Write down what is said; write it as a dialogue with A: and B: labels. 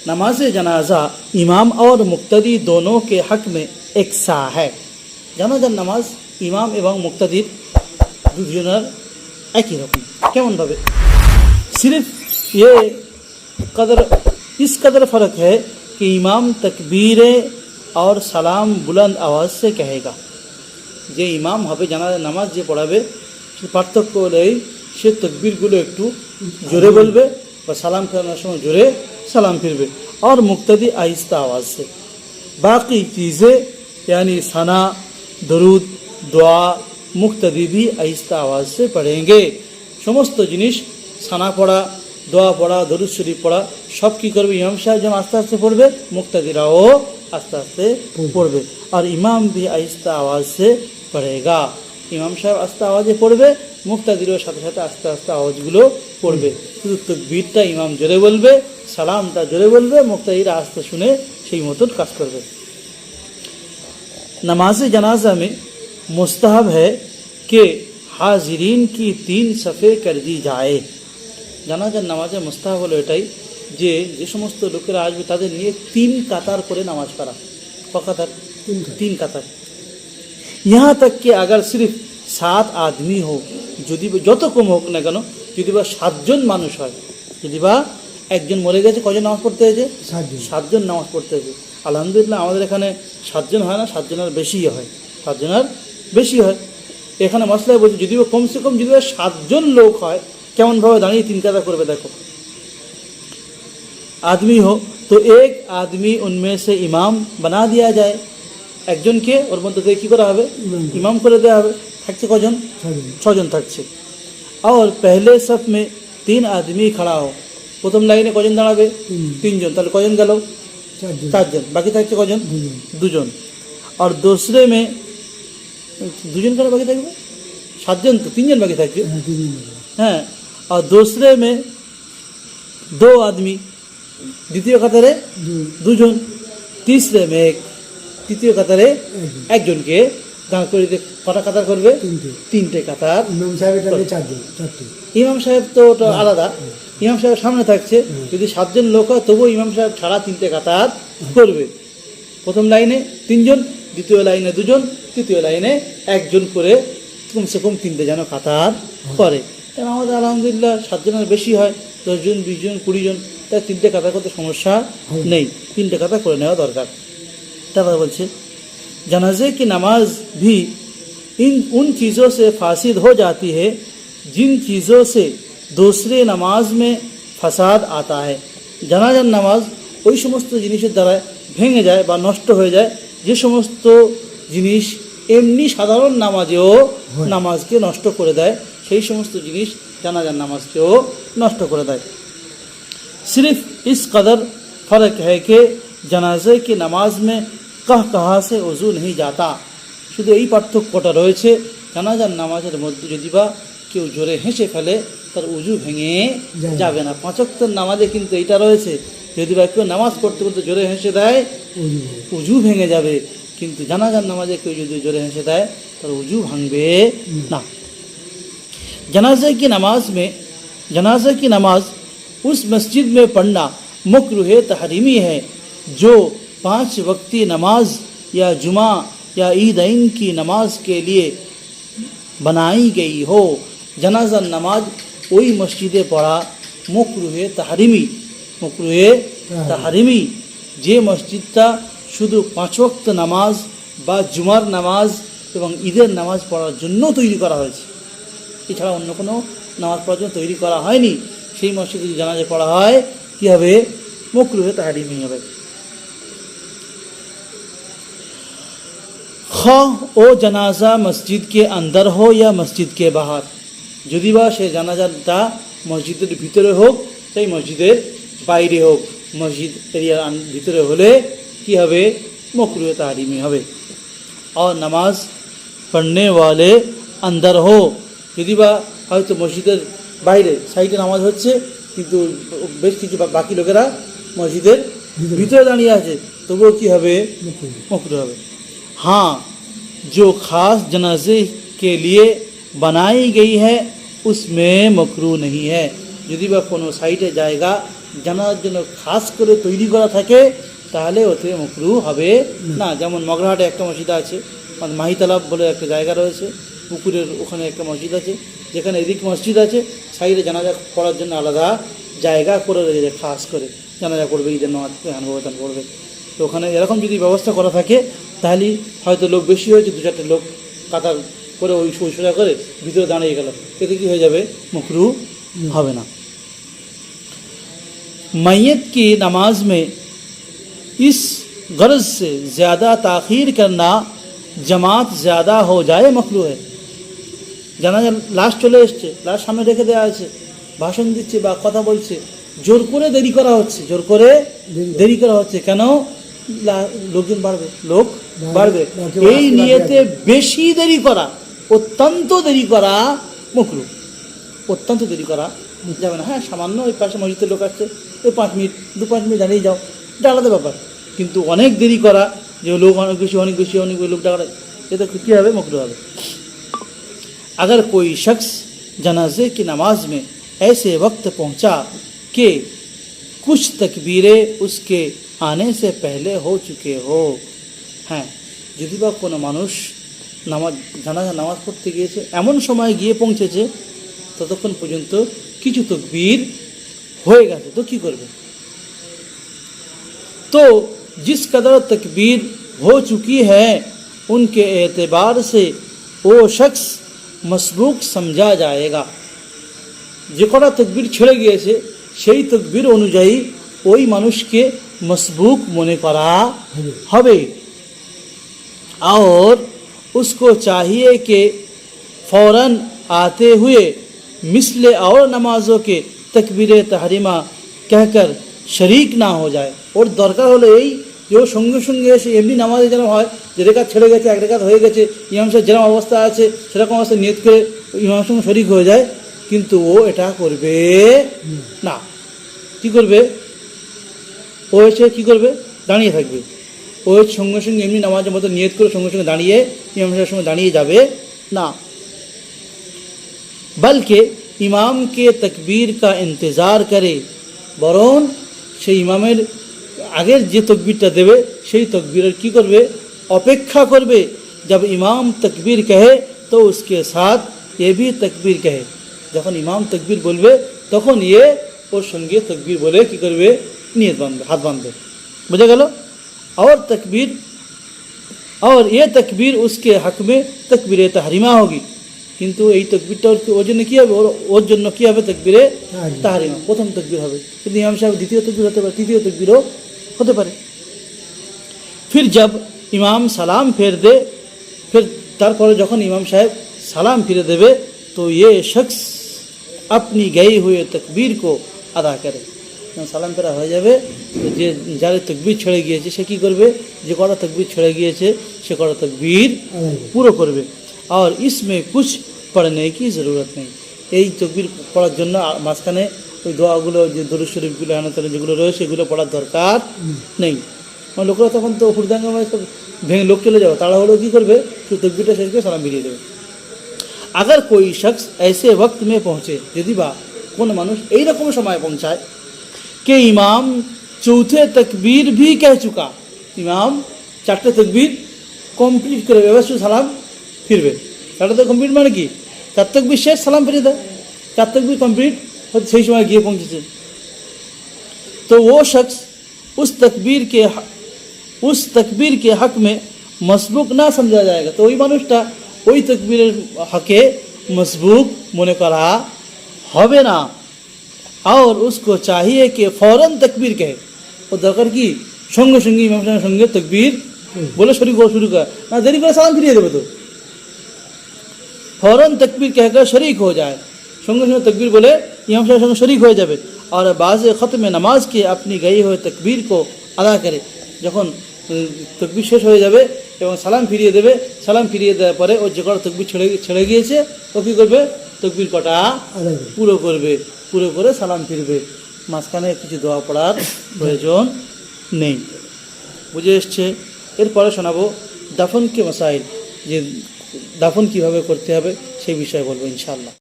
A: नमाज जनाजा इमाम और मुक्तदी दोनों के हक में एक सा है। জানাজার নামাজ ইমাম এবং মুক্তাদির দুজনের একই রকম। কেমনভাবে? सिर्फ ये कदर इस कदर फ़र्क है कि इमाम तकबीरें और सलाम बुलंद आवाज़ से कहेगा। যে ইমাম হবে জানাজার নামাজ যে পড়াবে সে পার্থক্য হলেই সে তকবীরগুলো একটু জোরে বলবে বা সালাম ফেরানোর সময় জোরে सलाम फिरबे और मुक्तदी आहिस्ता आवाज़ से। बाकी चीज़ें यानी सना दरूद दुआ मुक्तदी भी आहिस्ता आवाज़ से पढ़ेंगे। समस्त जिनिस सना पढ़ा দোয়া পড়া দরুদ শরীফ পড়া সব কী করবে? ইমাম সাহেব যেমন আস্তে আস্তে পড়বে, মুক্তাদিরাও আস্তে আস্তে পড়বে। আর ইমাম भी आहिस्ता आवाज़ से पढ़ेगा। ইমাম সাহেব আস্তে আওয়াজে পড়বে, মুক্তাদিরও সাথে সাথে আস্তে আস্তে আওয়াজগুলো পড়বে। শুধু তকবীরটা ইমাম জোরে বলবে, সালামটা জোরে বলবে, মুক্তাদিরা আস্তে শুনে সেই মতন কাজ করবে। नमाज जनाजा में मुस्तहब है कि हाजिरीन की 3 सफ़े कर दी जाए। জানাজার নামাজে মুস্তাহাব হলো এটাই যে যে সমস্ত লোকেরা আসবে তাদের নিয়ে 3 কাতার করে নামাজ পড়া। ক কাতার? 3 কাতার। यहाँ तक कि अगर सिर्फ 7 आदमी हो, যদি যত কম হোক না কেন, যদি বা 7 জন মানুষ হয়, যদি বা একজন মরে গেছে, কজন নামাজ পড়তে হয়েছে? 7 জন নামাজ পড়তে হয়েছে। আলহামদুলিল্লাহ আমাদের এখানে 7 জন হয় না, 7 জনের বেশি হয়, 7 জনের বেশি হয়। এখানে মশলায় বলছি যদি কমসে কম যদি 7 জন লোক হয়, কেমনভাবে দাঁড়িয়ে 3 কাতার করবে দেখো। आदमी हो तो एक आदमी उनमें से इमाम बना दिया जाए। একজনকে ওর মধ্যে থেকে কী করা হবে? ইমাম করে দেওয়া হবে। থাকছে কজন? 6 জন থাকছে। और पहले सफ में 3 आदमी खड़ा हो। প্রথম লাইনে কজন দাঁড়াবে? 3 জন। তাহলে কজন গেল? 4 জন। বাকি থাকছে কজন? 2 জন। और दूसरे में 2 জন করে বাকি থাকবে? 7 জন তো, 3 জন বাকি থাকবে। হ্যাঁ। और दूसरे में 2 आदमी, দ্বিতীয় কাতারে 2 জন। तीसरे में 1, তৃতীয় কাতারে একজনকে দাঁড় করে দিয়ে কটা কাতার করবে? 3টে কাতার। ইমাম সাহেব তো ওটা আলাদা, ইমাম সাহেব সামনে থাকছে। যদি 7 জন লোক হয় তবুও ইমাম সাহেব ছাড়া 3টে কাতার করবে। প্রথম লাইনে 3 জন, দ্বিতীয় লাইনে 2 জন, তৃতীয় লাইনে 1 জন করে কমসে কম 3টে যেন কাতার করে। কারণ আমাদের আলহামদুলিল্লাহ 7 জনের বেশি হয়, 10 জন 20 জন 20 জন, তাই 3টে কাতার করতে সমস্যা নেই, 3টে কাতার করে নেওয়া দরকার। তারপরে বলছে जनाजे की नमाज भी उन चीज़ों से फासिद हो जाती है जिन चीज़ों से दूसरे नमाज में फसाद आता है। জানাজার নামাজ ওই সমস্ত জিনিসের দ্বারা ভেঙে যায় বা নষ্ট হয়ে যায় যে সমস্ত জিনিস এমনি সাধারণ নামাজেও নামাজকে নষ্ট করে দেয়, সেই সমস্ত জিনিস জানাজার নামাজকেও নষ্ট করে দেয়। सिर्फ इस कदर फ़र्क है कि जनाजे की नमाज में कहा से वज़ू नहीं जाता। শুধু এই পার্থক্যটা রয়েছে, জানাজার নামাজের মধ্যে যদি বা কেউ জোরে হেসে ফেলে তার উজু ভেঙে যাবে না। 5 ওয়াক্তের নামাজে কিন্তু এইটা রয়েছে, যদি বা কেউ নামাজ পড়তে পড়তে জোরে হেসে দেয় উজু ভেঙে যাবে, কিন্তু জানাজার নামাজে কেউ যদি জোরে হেসে দেয় তার উজু ভাঙবে না। जनाजे की नमाज उस मस्जिद में पढ़ना मकरूह तहरीमी है जो 5 वक्ती नमाज या जुमा या ईदैन की नमाज के लिए बनाई गई हो। जनाजा नमाज वही मस्जिदे पढ़ा मकरूह तहरीमी जे मस्जिदटा शुधु 5 वक्त नमाज बा जुमार नमाज एवं ईदेर नमाज पढ़ार जन्य तैरी करा हয়েছে, এছাড়া অন্য কোনো নামাজ পড়ার জন্য তৈরি করা হয়নি, সেই মসজিদে যদি জানাজা পড়া হয় কী হবে? মকরুহ তাহরিমি হবে। खा ओ जनाजा मस्जिद के अंदर हो या मस्जिद के बाहर, যদি বা সে জানাজাটা মসজিদের ভিতরে হোক সেই মসজিদের বাইরে হোক, মসজিদ এরিয়ার ভিতরে হলে কি হবে? মকরুহ তাহরিমি হবে। और नमाज पढ़ने वाले अंदर हो, যদি বা হয়তো মসজিদের বাইরে সাইডে নামাজ হচ্ছে কিন্তু বেশ কিছু বাকি লোকেরা মসজিদের ভিতরে দাঁড়িয়ে আছে, তবুও কি হবে? মকরুহ হবে। हाँ, जो ख़ास जनाजे के लिए बनाई गई है उसमें मकरूह नहीं है। যদি বা কোনো সাইডে জায়গা জানাজার জন্য খাস করে তৈরি করা থাকে তাহলে ওতে মাকরুহ হবে না। যেমন মগরাহাটে একটা মসজিদ আছে, মাহিতালাব বলে একটা জায়গা রয়েছে, পুকুরের ওখানে একটা মসজিদ আছে, যেখানে এদিক মসজিদ আছে, সাইডে জানাজা পড়ার জন্য আলাদা জায়গা করে রয়েছে, খাস করে জানাজা করবে, ঈদের নামাজ আনবতান করবে। তো ওখানে এরকম যদি ব্যবস্থা করা থাকে তাহলে হয়তো লোক বেশি হয়েছে, 2-4টে লোক কাতার করে ওই সোজা করে ভিতরে দাঁড়িয়ে গেল, এতে কি হয়ে যাবে? মাকরুহ হবে না। मैयत की नमाज में इस गर्ज से ज़्यादा ताख़ीर करना जमात ज़्यादा हो जाए मकरूह है। জানাজা লাশ চলে এসছে, লাশ সামনে রেখে দেওয়া আছে, ভাষণ দিচ্ছে বা কথা বলছে, জোর করে দেরি করা হচ্ছে, জোর করে দেরি করা হচ্ছে কেন? লোকজন বাড়বে, লোক বাড়বে, এই নিয়েতে বেশি দেরি করা, অত্যন্ত দেরি করা মাকরুহ। অত্যন্ত দেরি করা যাবে না। হ্যাঁ, সামান্য ওই পাশে মসজিদের লোক আসছে, ওই 5 মিনিট 2-5 মিনিট দাঁড়িয়ে যাও, এটা আলাদা ব্যাপার। কিন্তু অনেক দেরি করা, যে লোক অনেক বেশি লোক ডাকা, এটা কী হবে? মাকরুহ হবে। अगर कोई शख्स जनाजे की नमाज में ऐसे वक्त पहुंचा कि कुछ तकबीरें उसके आने से पहले हो चुके हो, হ্যাঁ, যদি বা কোনো মানুষ জানাজা নামাজ পড়তে গিয়েছে, এমন সময় গিয়ে পৌঁছেছে ততক্ষণ পর্যন্ত কিছু তকবীর হয়ে গেছে, তো কী করবে? तो जिस कदर तकबीर हो चुकी है उनके एतबार से वो शख्स मसबूक समझा जाएगा। যে কটা তকবীর ছেড়ে গিয়েছে সেই তকবীর অনুযায়ী ওই মানুষকে मसबूक মনে করা হবে। और उसको चाहिए कि फ़ौरन आते हुए मिसल और नमाज़ों के तकबीर तहरीमा कहकर शरीक ना हो जाए। ওর দরকার হলো এই যে ও সঙ্গে সঙ্গে এসে এমনি নামাজে যেন হয় যে রেখাত ছেড়ে গেছে, 1 রেখাত হয়ে গেছে, ইমাম সাহেব যেরকম অবস্থা আছে সেরকম অবস্থা নিয়ত করে ইমামের সঙ্গে শরিক হয়ে যায়, কিন্তু ও এটা করবে না। কি করবে? ও এসে কী করবে? দাঁড়িয়ে থাকবে। ও সঙ্গে সঙ্গে এমনি নামাজের মতো নিয়ত করে সঙ্গে সঙ্গে দাঁড়িয়ে ইমাম সাহেবের সঙ্গে দাঁড়িয়ে যাবে না, बल्कि इमाम के तकबीर का इंतज़ार करे, বরং সেই ইমামের আগের যে তকবীরটা দেবে সেই তকবীরের কি করবে? অপেক্ষা করবে। जब इमाम तकबीर कहे तो उसके साथ ये भी तकबीर कहे, যখন ইমাম তকবীর বলবে তখন ये ওর সঙ্গে তকবীর বলে কি করবে? নিয়ত বাঁধবে, হাত বাঁধবে। বুঝা গেল? और तकबीर और ये तकबीर उसके हक में तकबीर तहरीमा होगी, কিন্তু এই তকবীরটা ওর জন্য কী হবে? ওর জন্য কী হবে? তকবীরে তাহরিমা, প্রথম তকবীর হবে। কিন্তু ইমাম সাহেব দ্বিতীয় তকবীর হতে পারে, তৃতীয় তকবীরও হতে পারে। फिर जब इमाम सलाम फेर दे, फिर তারপরে যখন ইমাম সাহেব সালাম ফিরে দেবে তো ये शख्स अपनी गई हुए तकबीर को अदा करे। সালাম ফেরা হয়ে যাবে তো যে যার তকবীর ছেড়ে গিয়েছে সে কী করবে? যে কটা তকবীর ছেড়ে গিয়েছে সে কটা তকবীর পুরো করবে। আর इसमें कुछ पढ़ने की ज़रूरत नहीं, এই তকবীর পড়ার জন্য মাঝখানে ওই দোয়াগুলো, যে দরুদ শরীফগুলো আনাতলে যেগুলো রয়েছে সেগুলো পড়ার দরকার নেই। মানে লোকরা তখন তো হুড়দাঙ্গামায় সব ভেঙে লোক চলে যাবে, তারা হলো কী করবে? শুধু তকবীরটা শেষ করে সালাম ফিরিয়ে দেবে। अगर कोई शख्स ऐसे वक्त में पहुँचे, যদি বা কোনো মানুষ এইরকম সময় পৌঁছায় कि इमाम चौथे तकबीर भी कह चुका, इमाम 4টে তকবীর কমপ্লিট করে এবার শুধু সালাম ফিরবে। 4টে কমপ্লিট মানে কি? 4 তকবীর শেষ, সালাম ফিরিয়ে দেয়। 4 তকবীর কমপ্লিট হয়তো সেই সময় গিয়ে পৌঁছেছে, तो वो शख्स उस तकबीर के हक में मसबूक ना समझा जाएगा। तो ওই মানুষটা ওই তকবীরের হকে মসবুক মনে করা হবে না। और उसको चाहिए कि फ़ौरन तकबीर कहे, वो दरकार की সঙ্গে সঙ্গে ইমাম সাহেবের সঙ্গে তকবীর বলে শুরু কর, না দেরি করে সালাম ফিরিয়ে দেবে। তো फ़ौरन तकबीर कहकर शरीक हो जाए, সঙ্গে সঙ্গে তকবীর বলে ইমাম সাহেবের সঙ্গে শরিক হয়ে যাবে। और बाज़ ख़त्म नमाज के अपनी गई हुई तकबीर को अदा करे, যখন তকবীর শেষ হয়ে যাবে এবং সালাম ফিরিয়ে দেবে, সালাম ফিরিয়ে দেওয়ার পরে ওর যে কটা তকবীর ছেড়ে গিয়েছে ও কী করবে? তকবীর কটা পুরো করবে, পুরো করে সালাম ফিরবে, মাঝখানে কিছু দোয়া পড়ার প্রয়োজন নেই। বুঝে এসছে? এরপরে শোনাবো দাফনকে মাসাইল, যে দাফন কীভাবে করতে হবে সেই বিষয়ে বলবো ইনশাআল্লাহ।